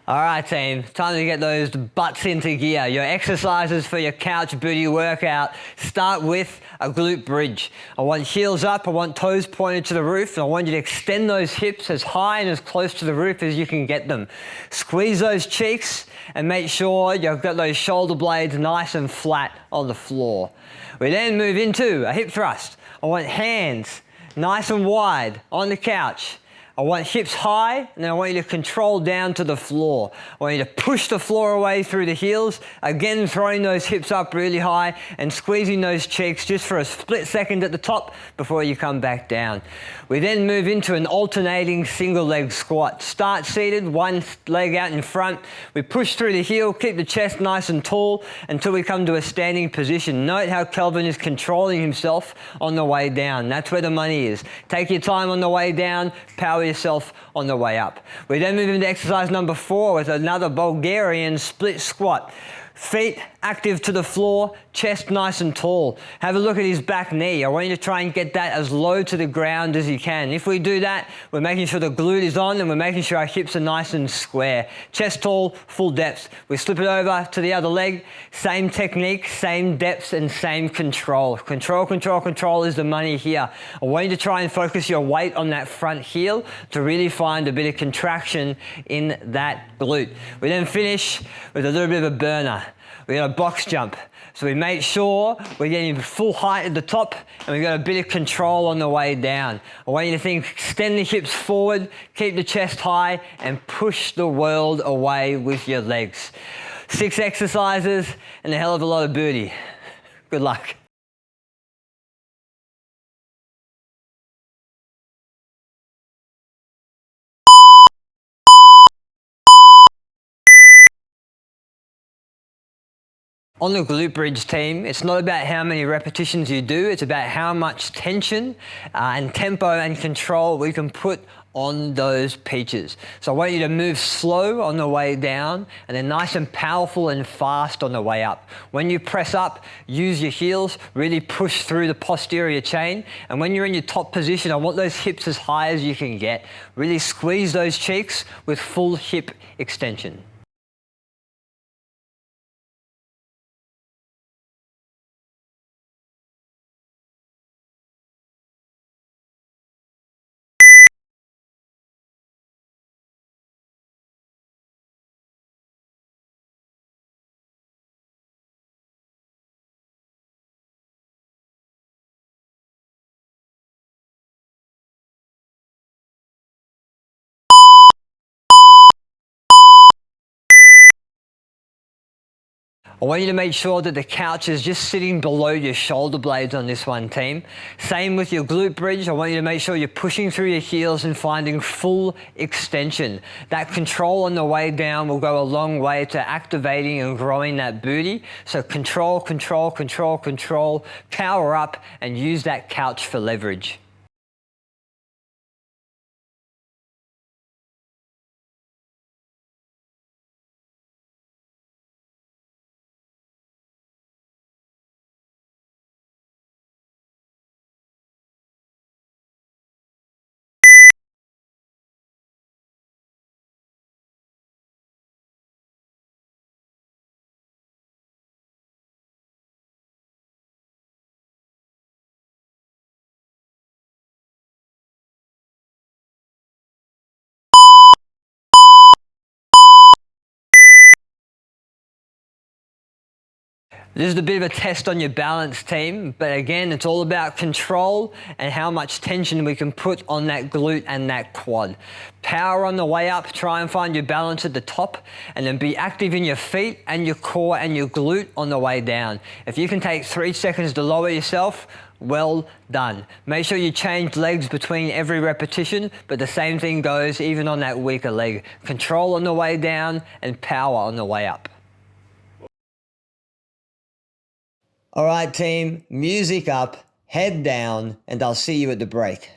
All right, team, time to get those butts into gear. Your exercises for your couch booty workout start with a glute bridge. I want heels up, I want toes pointed to the roof, and I want you to extend those hips as high and as close to the roof as you can get them. Squeeze those cheeks and make sure you've got those shoulder blades nice and flat on the floor. We then move into a hip thrust. I want hands nice and wide on the couch. I want hips high, and then I want you to control down to the floor. I want you to push the floor away through the heels, again throwing those hips up really high and squeezing those cheeks just for a split second at the top before you come back down. We then move into an alternating single leg squat. Start seated, one leg out in front. We push through the heel, keep the chest nice and tall until we come to a standing position. Note how Kelvin is controlling himself on the way down. That's where the money is. Take your time on the way down, power yourself on the way up. We then move into exercise number 4 with another Bulgarian split squat. Feet active to the floor, chest nice and tall. Have a look at his back knee. I want you to try and get that as low to the ground as you can. If we do that, we're making sure the glute is on and we're making sure our hips are nice and square. Chest tall, full depth. We slip it over to the other leg. Same technique, same depth and same control. Control, control, control is the money here. I want you to try and focus your weight on that front heel to really find a bit of contraction in that glute. We then finish with a little bit of a burner. We got a box jump. So we make sure we're getting full height at the top and we've got a bit of control on the way down. I want you to think, extend the hips forward, keep the chest high and push the world away with your legs. 6 exercises and a hell of a lot of booty. Good luck. On the glute bridge team, it's not about how many repetitions you do, it's about how much tension and tempo and control we can put on those peaches. So I want you to move slow on the way down and then nice and powerful and fast on the way up. When you press up, use your heels, really push through the posterior chain. And when you're in your top position, I want those hips as high as you can get. Really squeeze those cheeks with full hip extension. I want you to make sure that the couch is just sitting below your shoulder blades on this one, team. Same with your glute bridge. I want you to make sure you're pushing through your heels and finding full extension. That control on the way down will go a long way to activating and growing that booty. So control, control, control, control, power up and use that couch for leverage. This is a bit of a test on your balance, team, but again, it's all about control and how much tension we can put on that glute and that quad. Power on the way up, try and find your balance at the top, and then be active in your feet and your core and your glute on the way down. If you can take 3 seconds to lower yourself, well done. Make sure you change legs between every repetition, but the same thing goes even on that weaker leg. Control on the way down and power on the way up. All right, team, music up, head down, and I'll see you at the break.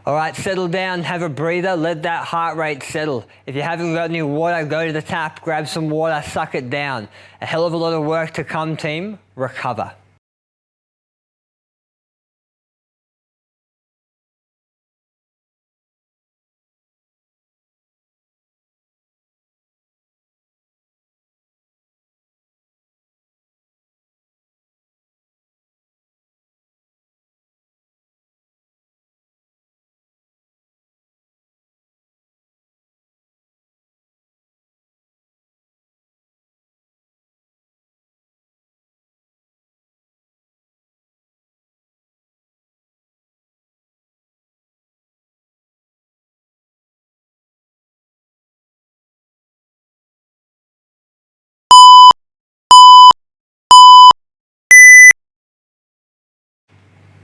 All right, settle down, have a breather, let that heart rate settle. If you haven't got any water, go to the tap, grab some water, suck it down. A hell of a lot of work to come, team. Recover.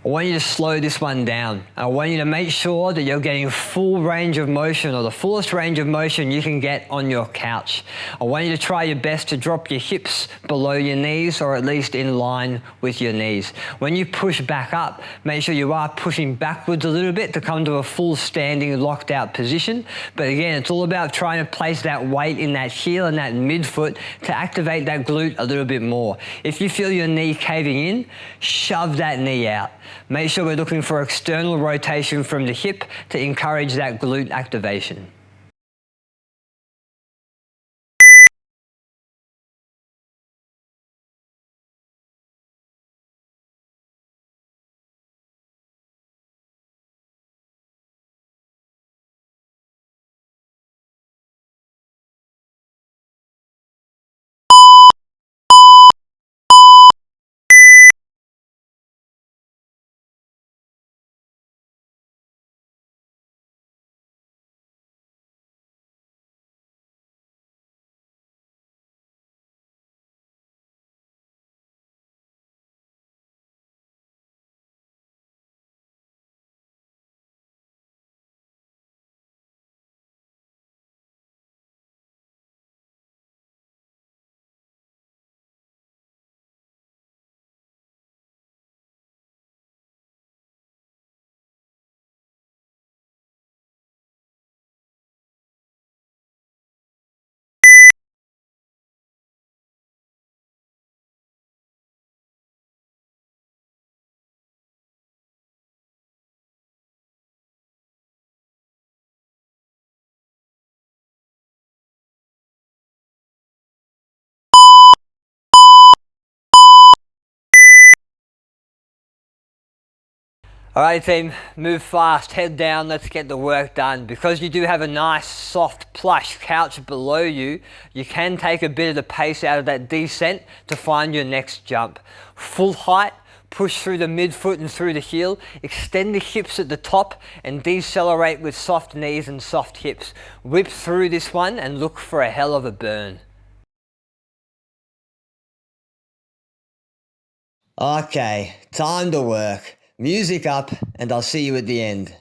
I want you to slow this one down. I want you to make sure that you're getting full range of motion, or the fullest range of motion you can get on your couch. I want you to try your best to drop your hips below your knees, or at least in line with your knees. When you push back up, make sure you are pushing backwards a little bit to come to a full standing locked out position. But again, it's all about trying to place that weight in that heel and that midfoot to activate that glute a little bit more. If you feel your knee caving in, shove that knee out. Make sure we're looking for external rotation from the hip to encourage that glute activation. Alright team, move fast, head down, let's get the work done. Because you do have a nice, soft, plush couch below you, you can take a bit of the pace out of that descent to find your next jump. Full height, push through the midfoot and through the heel, extend the hips at the top and decelerate with soft knees and soft hips. Whip through this one and look for a hell of a burn. Okay, time to work. Music up, and I'll see you at the end.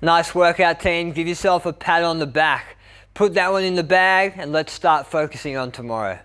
Nice workout, team. Give yourself a pat on the back. Put that one in the bag and let's start focusing on tomorrow.